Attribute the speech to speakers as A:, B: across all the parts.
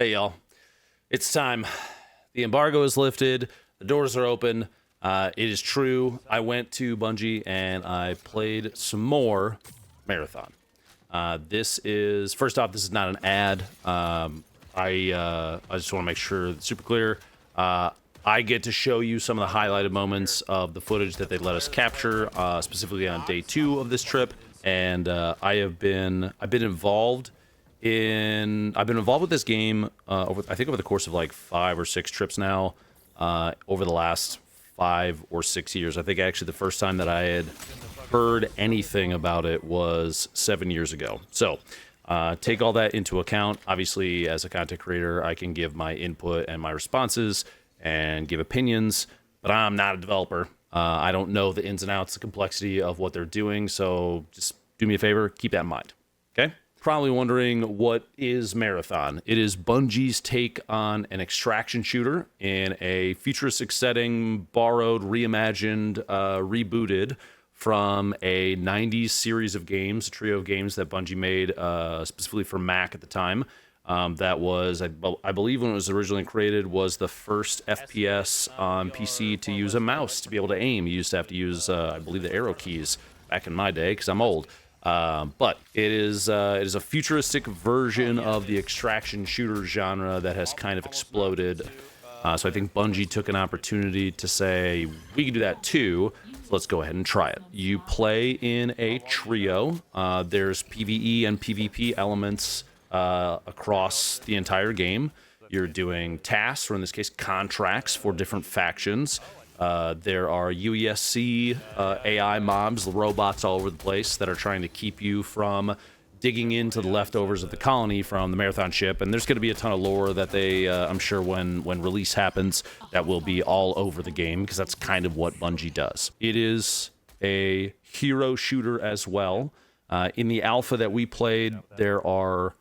A: Hey, y'all. It's time. The embargo is lifted. The doors are open. It is true. I went to Bungie and I played some more Marathon. This is, first off, this is not an ad. I just want to make sure it's super clear. I get to show you some of the highlighted moments of the footage that they let us capture, specifically on day 2 of this trip. And I've been involved with this game over the course of like 5 or 6 trips now, over the last 5 or 6 years. I think actually the first time that I had heard anything about it was 7 years ago. So take all that into account. Obviously, as a content creator, I can give my input and my responses and give opinions, but I'm not a developer. I don't know the ins and outs, the complexity of what they're doing, so just do me a favor, keep that in mind, okay? Probably wondering, what is Marathon? It is Bungie's take on an extraction shooter in a futuristic setting, borrowed, reimagined, rebooted from a 90s series of games, a trio of games that Bungie made specifically for Mac at the time. That was, I believe when it was originally created, was the first FPS on PC to use a mouse to be able to aim. You used to have to use, I believe, the arrow keys back in my day, because I'm old. But it is a futuristic version of the extraction shooter genre that has kind of exploded. So I think Bungie took an opportunity to say, we can do that too, so let's go ahead and try it. You play in a trio. There's PvE and PvP elements across the entire game. You're doing tasks, or in this case, contracts for different factions. There are UESC AI mobs, the robots all over the place that are trying to keep you from digging into the leftovers of the colony from the Marathon ship. And there's going to be a ton of lore that they, I'm sure when release happens, that will be all over the game, because that's kind of what Bungie does. It is a hero shooter as well. In the alpha that we played, there are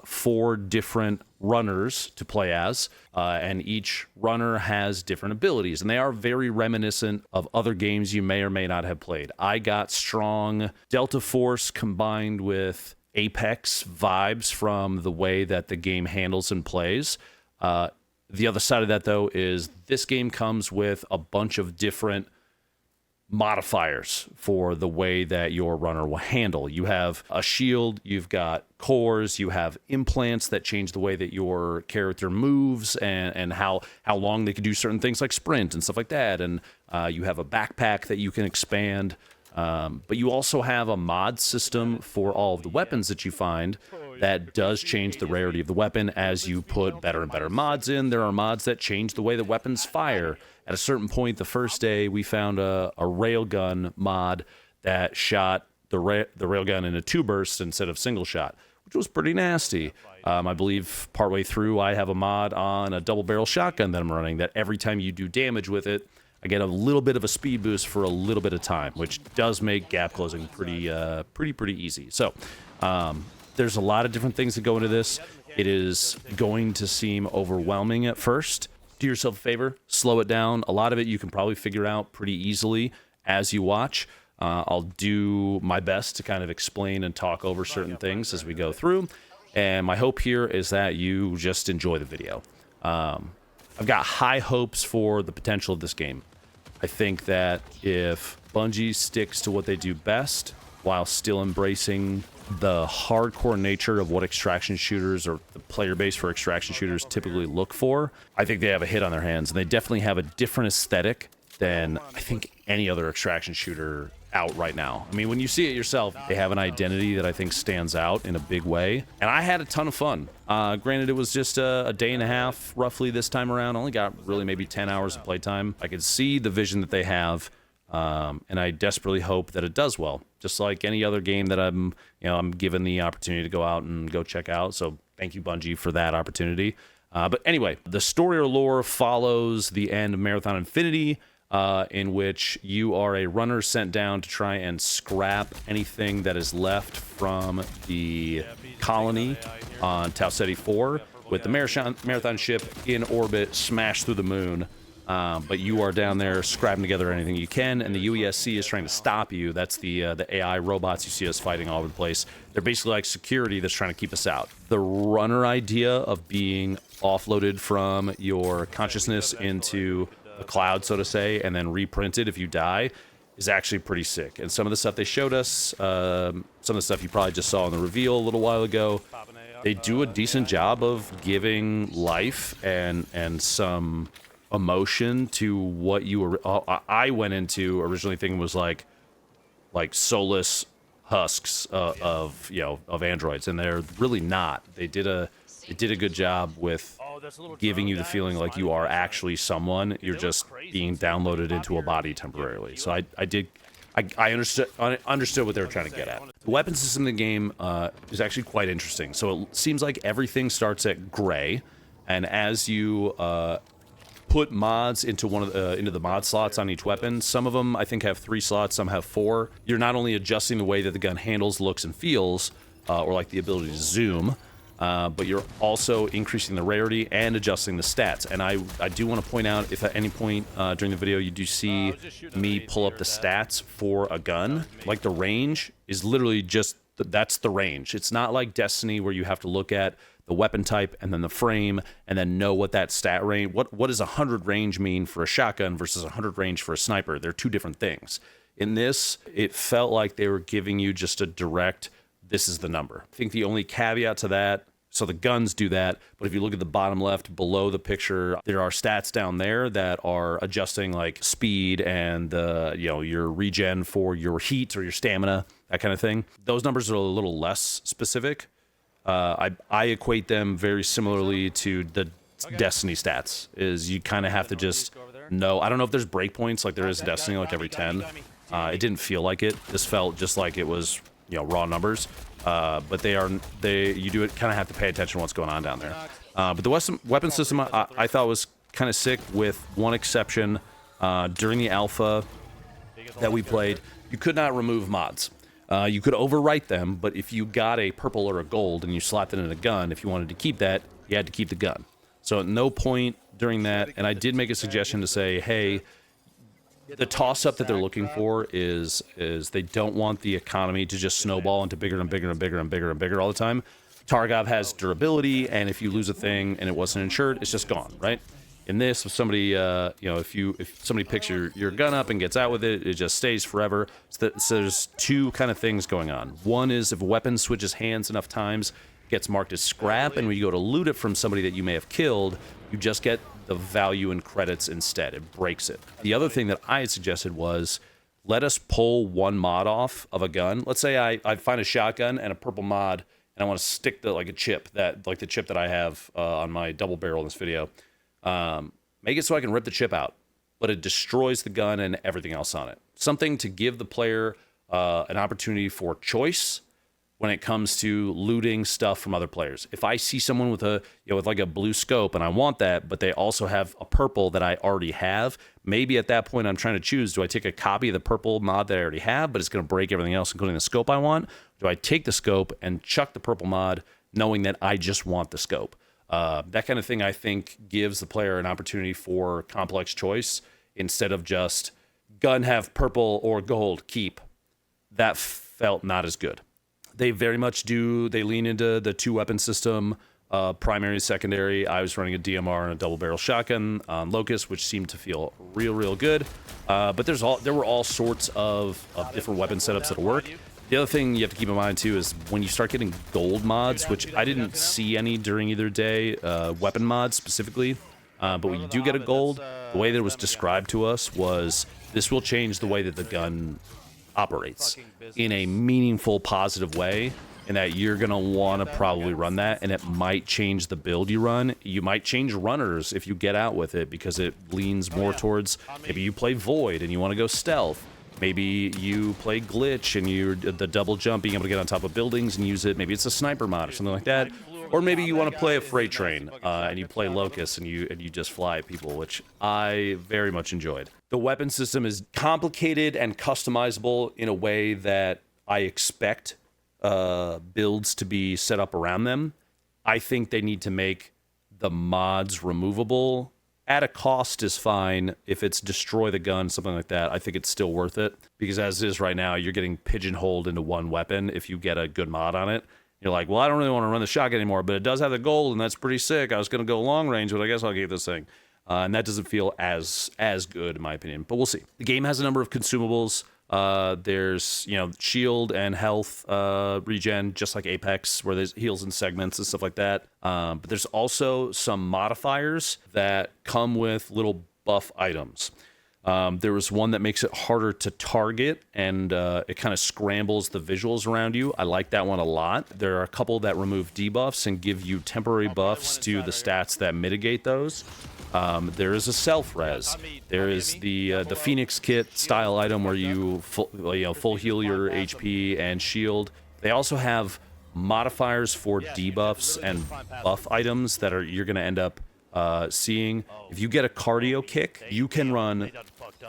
A: 4 different runners to play as, and each runner has different abilities, and they are very reminiscent of other games you may or may not have played. I got strong Delta Force combined with Apex vibes from the way that the game handles and plays. The other side of that, though, is this game comes with a bunch of different modifiers for the way that your runner will handle. You have a shield, you've got cores, you have implants that change the way that your character moves and how long they can do certain things like sprint and stuff like that. And you have a backpack that you can expand. But you also have a mod system for all of the weapons that you find that does change the rarity of the weapon as you put better and better mods in. There are mods that change the way the weapons fire. At a certain point, the first day, we found a railgun mod that shot the railgun into 2 bursts instead of single shot, which was pretty nasty. I believe partway through, I have a mod on a double barrel shotgun that I'm running that every time you do damage with it, I get a little bit of a speed boost for a little bit of time, which does make gap closing pretty easy. So there's a lot of different things that go into this. It is going to seem overwhelming at first. Do yourself a favor, slow it down. A lot of it you can probably figure out pretty easily as you watch. I'll do my best to kind of explain and talk over certain things as we go through. And my hope here is that you just enjoy the video. I've got high hopes for the potential of this game. I think that if Bungie sticks to what they do best while still embracing the hardcore nature of what extraction shooters, or the player base for extraction shooters, typically look for, I think they have a hit on their hands. And they definitely have a different aesthetic than I think any other extraction shooter out right now. I mean, when you see it yourself, they have an identity that I think stands out in a big way. And I had a ton of fun. Granted, it was just a day and a half roughly this time around. I only got really maybe 10 hours of playtime. I could see the vision that they have. And I desperately hope that it does well, just like any other game that I'm given the opportunity to go out and go check out. So thank you, Bungie, for that opportunity. But anyway, the story or lore follows the end of Marathon Infinity, in which you are a runner sent down to try and scrap anything that is left from the colony on Tau Ceti 4, with the Marathon ship in orbit, smash through the moon. but you are down there scrapping together anything you can, and the UESC is trying to stop you. That's the AI robots you see us fighting all over the place. They're basically like security that's trying to keep us out. The runner idea of being offloaded from your consciousness into a cloud, so to say, and then reprinted if you die is actually pretty sick. And some of the stuff they showed us, some of the stuff you probably just saw in the reveal a little while ago, they do a decent job of giving life and some emotion to what you were. I went into originally thinking was like soulless husks of androids, and they're really not. They did a good job with giving you the feeling like you are actually someone. You're just being downloaded into a body temporarily. So I understood what they were trying to get at. The weapon system in the game is actually quite interesting. So it seems like everything starts at gray, and as you put mods into into the mod slots on each weapon, some of them I think have 3 slots, some have 4. You're not only adjusting the way that the gun handles, looks, and feels, or like the ability to zoom, but you're also increasing the rarity and adjusting the stats. And I do want to point out, if at any point during the video you do see me pull up the stats for a gun, like the range is literally just, that's the range. It's not like Destiny where you have to look at the weapon type and then the frame and then know what that stat range, what does 100 range mean for a shotgun versus 100 range for a sniper. They're 2 different things. In this, it felt like they were giving you just a direct, this is the number. I think the only caveat to that, so the guns do that, but if you look at the bottom left below the picture, there are stats down there that are adjusting like speed and your regen for your heat or your stamina, that kind of thing. Those numbers are a little less specific. I equate them very similarly to the Destiny stats, is you kind of have to just know. I don't know if there's breakpoints like there is in Destiny, like every 10. It didn't feel like it. This felt just like it was, raw numbers. But you do kind of have to pay attention to what's going on down there. But the weapon system I thought was kind of sick, with one exception. During the alpha that we played, you could not remove mods. You could overwrite them, but if you got a purple or a gold and you slapped it in a gun, if you wanted to keep that, you had to keep the gun. So at no point during that, and I did make a suggestion to say, hey, the toss-up that they're looking for is they don't want the economy to just snowball into bigger and bigger and bigger and bigger and bigger all the time. Tarkov has durability, and if you lose a thing and it wasn't insured, it's just gone, right? In this, if somebody, if somebody picks your gun up and gets out with it, it just stays forever. So there's 2 kind of things going on. One is if a weapon switches hands enough times, it gets marked as scrap, and when you go to loot it from somebody that you may have killed, you just get the value and credits instead. It breaks it. The other thing that I had suggested was, let us pull 1 mod off of a gun. Let's say I find a shotgun and a purple mod, and I want to stick a chip, like the chip that I have on my double barrel in this video. Make it so I can rip the chip out, but it destroys the gun and everything else on it. Something to give the player an opportunity for choice when it comes to looting stuff from other players. If I see someone with with like a blue scope and I want that, but they also have a purple that I already have, maybe at that point I'm trying to choose, do I take a copy of the purple mod that I already have, but it's going to break everything else, including the scope I want? Do I take the scope and chuck the purple mod, knowing that I just want the scope? That kind of thing, I think, gives the player an opportunity for complex choice instead of just gun have purple or gold, keep. That felt not as good. They very much do. They lean into the 2-weapon system, primary, secondary. I was running a DMR and a double barrel shotgun on Locust, which seemed to feel real good. But there were all sorts of different weapon setups that'll work. The other thing you have to keep in mind, too, is when you start getting gold mods, which I didn't see any during either day, weapon mods specifically, but when you do get a gold, the way that it was described to us was this will change the way that the gun operates in a meaningful, positive way, and that you're going to want to probably run that, and it might change the build you run. You might change runners if you get out with it, because it leans more towards, maybe you play Void and you want to go stealth. Maybe you play Glitch and you're the double jump, being able to get on top of buildings and use it. Maybe it's a sniper mod or something like that. Or maybe you want to play a freight train and you play Locust and you just fly at people, which I very much enjoyed. The weapon system is complicated and customizable in a way that I expect builds to be set up around them. I think they need to make the mods removable at a cost is fine. If it's destroy the gun, something like that, I think it's still worth it. Because as it is right now, you're getting pigeonholed into one weapon if you get a good mod on it. You're like, well, I don't really want to run the shotgun anymore, but it does have the gold, and that's pretty sick. I was going to go long range, but I guess I'll get this thing. And that doesn't feel as good, in my opinion. But we'll see. The game has a number of consumables. There's, shield and health regen, just like Apex, where there's heals and segments and stuff like that. But there's also some modifiers that come with little buff items. There was one that makes it harder to target, and it kind of scrambles the visuals around you. I like that one a lot. There are a couple that remove debuffs and give you temporary buffs to the stats that mitigate those. There is a self-res. There is the Phoenix Kit style item where you full heal your HP and shield. They also have modifiers for debuffs and buff items that you're going to end up seeing. If you get a cardio kick, you can run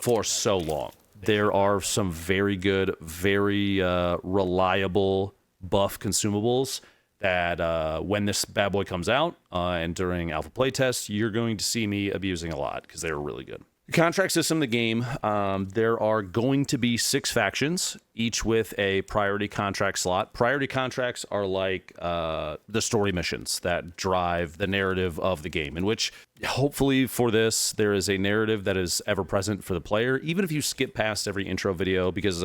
A: for so long. There are some very good, very reliable buff consumables that when this bad boy comes out and during alpha playtest, you're going to see me abusing a lot because they're really good. The contract system of the game, there are going to be 6 factions, each with a priority contract slot. Priority contracts are like the story missions that drive the narrative of the game, in which hopefully for this, there is a narrative that is ever present for the player, even if you skip past every intro video, because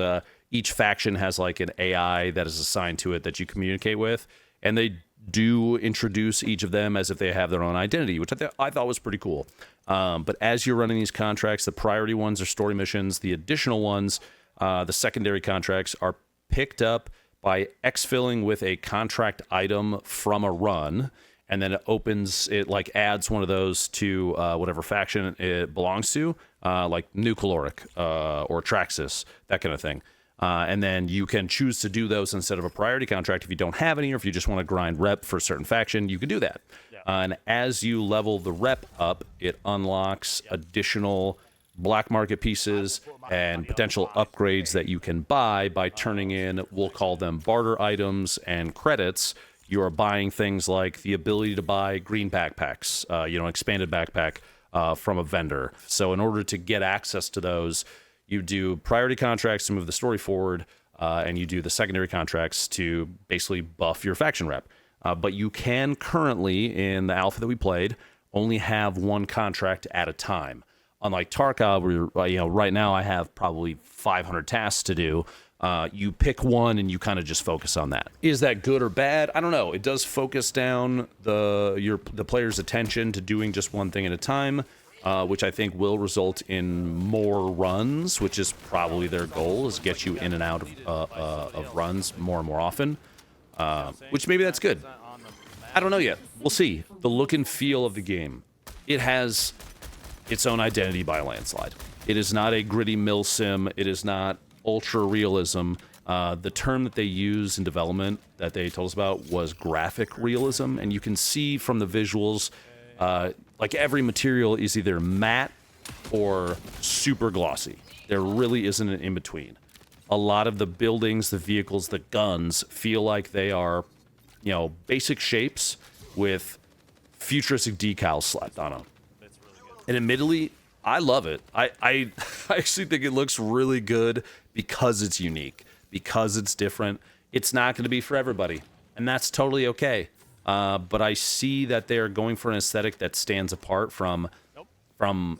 A: each faction has like an AI that is assigned to it that you communicate with. And they do introduce each of them as if they have their own identity, which I thought was pretty cool. But as you're running these contracts, the priority ones are story missions. The additional ones, the secondary contracts, are picked up by exfilling with a contract item from a run. And then it like adds one of those to whatever faction it belongs to, like New Caloric or Traxxas, that kind of thing. And then you can choose to do those instead of a priority contract if you don't have any, or if you just want to grind rep for a certain faction, you can do that. Yeah. And as you level the rep up, it unlocks additional black market pieces and potential upgrades that you can buy by turning in, we'll call them barter items and credits. You are buying things like the ability to buy green backpacks, expanded backpack from a vendor. So in order to get access to those, you do priority contracts to move the story forward, and you do the secondary contracts to basically buff your faction rep. But you can currently, in the alpha that we played, only have one contract at a time. Unlike Tarkov, where right now I have probably 500 tasks to do. You pick one and you kind of just focus on that. Is that good or bad? I don't know. It does focus down the player's attention to doing just one thing at a time. Which I think will result in more runs, which is probably their goal, is get you in and out of runs more and more often, which maybe that's good. I don't know yet. We'll see. The look and feel of the game. It has its own identity by a landslide. It is not a gritty mill sim. It is not ultra realism. The term that they use in development that they told us about was graphic realism, and you can see from the visuals, like every material is either matte or super glossy. There really isn't an in-between. A lot of the buildings, the vehicles, the guns feel like they are, basic shapes with futuristic decals slapped on them. And admittedly, I love it. I actually think it looks really good because it's unique, because it's different. It's not going to be for everybody, and that's totally okay. But I see that they're going for an aesthetic that stands apart from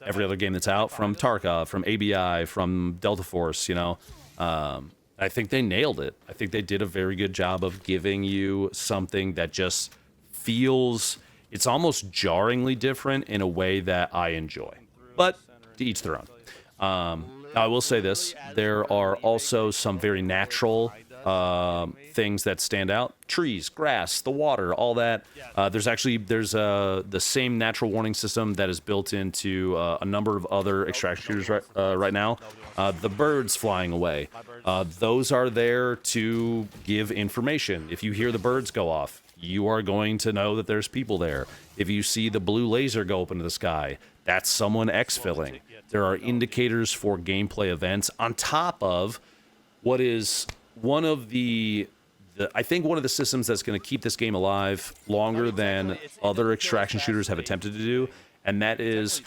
A: every other game that's out, from Tarkov, from ABI, from Delta Force, I think they nailed it. I think they did a very good job of giving you something that just feels, it's almost jarringly different in a way that I enjoy. But to each their own. Now, I will say this. There are also some very natural things that stand out: trees, grass, the water, all that. There's the same natural warning system that is built into a number of other extraction shooters right now. The birds flying away, those are there to give information. If you hear the birds go off, you are going to know that there's people there. If you see the blue laser go up into the sky, that's someone exfilling. There are indicators for gameplay events on top of what is one of I think one of the systems that's going to keep this game alive longer than other extraction shooters have attempted to do, and that is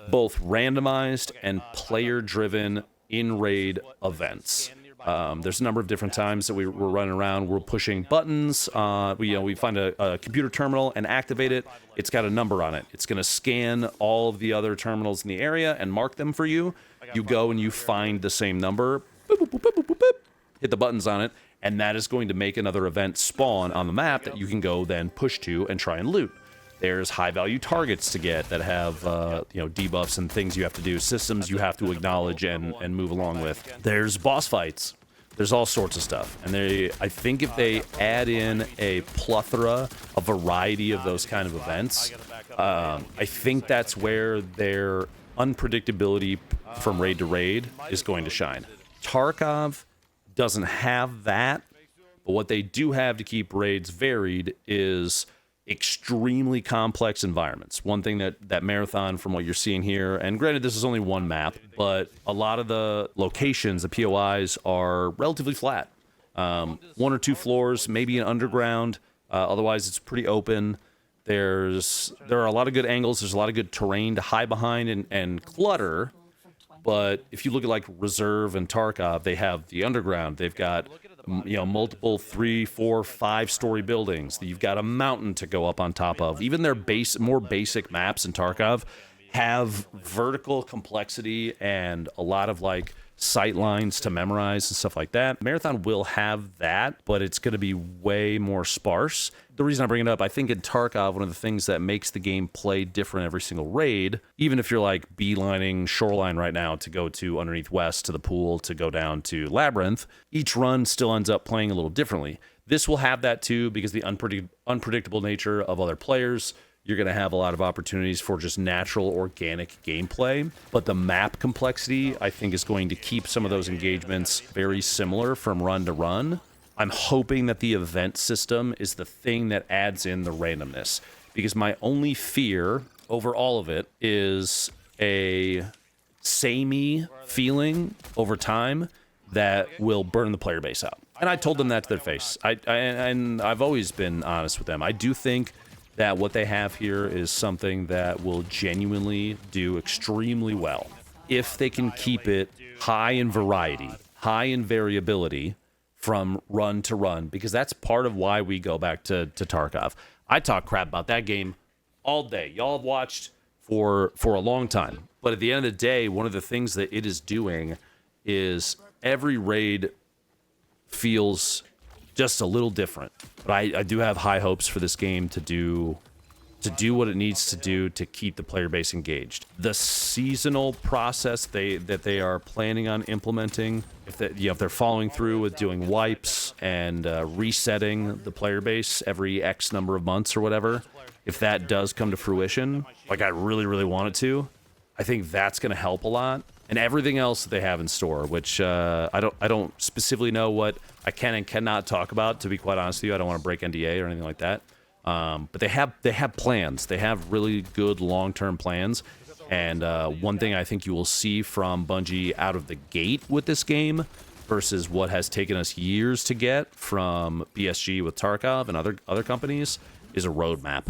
A: both randomized and player-driven in-raid events. There's a number of different times that we're running around. We're pushing buttons. We find a computer terminal and activate it. It's got a number on it. It's going to scan all of the other terminals in the area and mark them for you. You go and you find the same number. Boop, boop, boop, boop, boop, boop, hit the buttons on it, and that is going to make another event spawn on the map that you can go then push to and try and loot. There's high-value targets to get that have, debuffs and things you have to do, systems you have to acknowledge and move along with. There's boss fights. There's all sorts of stuff. And I think if they add in a plethora, a variety of those kind of events, I think that's where their unpredictability from raid to raid is going to shine. Tarkov doesn't have that, but what they do have to keep raids varied is extremely complex environments. One thing that Marathon, from what you're seeing here, and granted this is only one map, but a lot of the locations, the POIs, are relatively flat. 1 or 2 floors, maybe an underground. Otherwise, it's pretty open. There are a lot of good angles. There's a lot of good terrain to hide behind and clutter. But if you look at like Reserve and Tarkov, they have the underground. They've got multiple 3, 4, 5-story buildings. You've got a mountain to go up on top of. Even their more basic maps in Tarkov have vertical complexity and a lot of like sight lines to memorize and stuff like that. Marathon will have that, but it's going to be way more sparse. The reason I bring it up, I think in Tarkov, one of the things that makes the game play different every single raid, even if you're like beelining Shoreline right now to go to Underneath West, to the pool, to go down to Labyrinth, each run still ends up playing a little differently. This will have that too, because the unpredictable nature of other players. You're going to have a lot of opportunities for just natural, organic gameplay. But the map complexity, I think, is going to keep some of those engagements very similar from run to run. I'm hoping that the event system is the thing that adds in the randomness. Because my only fear over all of it is a samey feeling over time that will burn the player base out. And I told them that to their face. And I've always been honest with them. I do think that what they have here is something that will genuinely do extremely well. If they can keep it high in variety, high in variability from run to run, because that's part of why we go back to Tarkov. I talk crap about that game all day. Y'all have watched for a long time. But at the end of the day, one of the things that it is doing is every raid feels just a little different. But I do have high hopes for this game to do what it needs to do to keep the player base engaged. The seasonal process that they are planning on implementing, if they're following through with doing wipes and resetting the player base every X number of months or whatever, if that does come to fruition, like I really, really want it to, I think that's going to help a lot. And everything else that they have in store, which I don't specifically know what I can and cannot talk about, to be quite honest with you. I don't want to break NDA or anything like that. But they have plans. They have really good long-term plans. And one thing I think you will see from Bungie out of the gate with this game versus what has taken us years to get from BSG with Tarkov and other companies is a roadmap.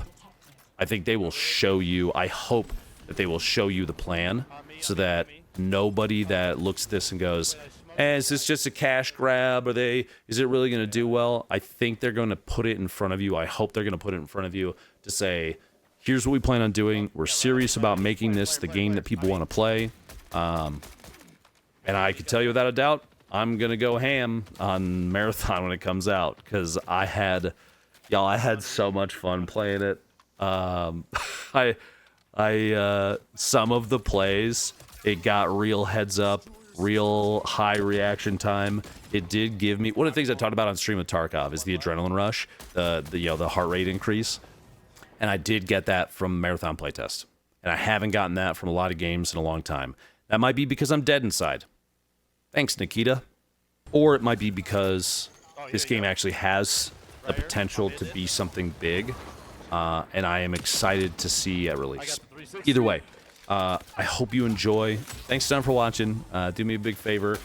A: I think they will show you, I hope that they will show you the plan so that nobody that looks at this and goes, is this just a cash grab? Is it really going to do well? I think they're going to put it in front of you. I hope they're going to put it in front of you to say, here's what we plan on doing. We're serious about making this the game that people want to play. And I can tell you without a doubt, I'm going to go ham on Marathon when it comes out, because I had so much fun playing it. Some of the plays, it got real heads up, real high reaction time. It did give me, one of the things I talked about on stream with Tarkov is the adrenaline rush, the heart rate increase. And I did get that from Marathon playtest. And I haven't gotten that from a lot of games in a long time. That might be because I'm dead inside. Thanks, Nikita. Or it might be because this game actually has the potential to be something big. And I am excited to see at release. Either way, I hope you enjoy. Thanks, Don, for watching. Do me a big favor.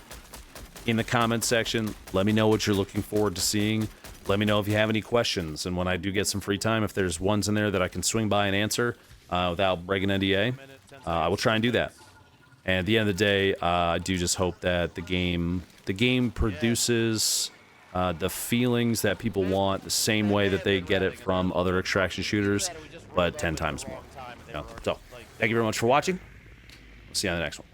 A: In the comments section, let me know what you're looking forward to seeing. Let me know if you have any questions. And when I do get some free time, if there's ones in there that I can swing by and answer, without breaking NDA, I will try and do that. And at the end of the day, I do just hope that the game produces the feelings that people want the same way that they get it from other extraction shooters, but 10 times more. You know? So, thank you very much for watching. We'll see you on the next one.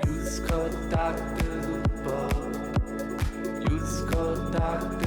B: Use code DrLupo. Use code DrLupo.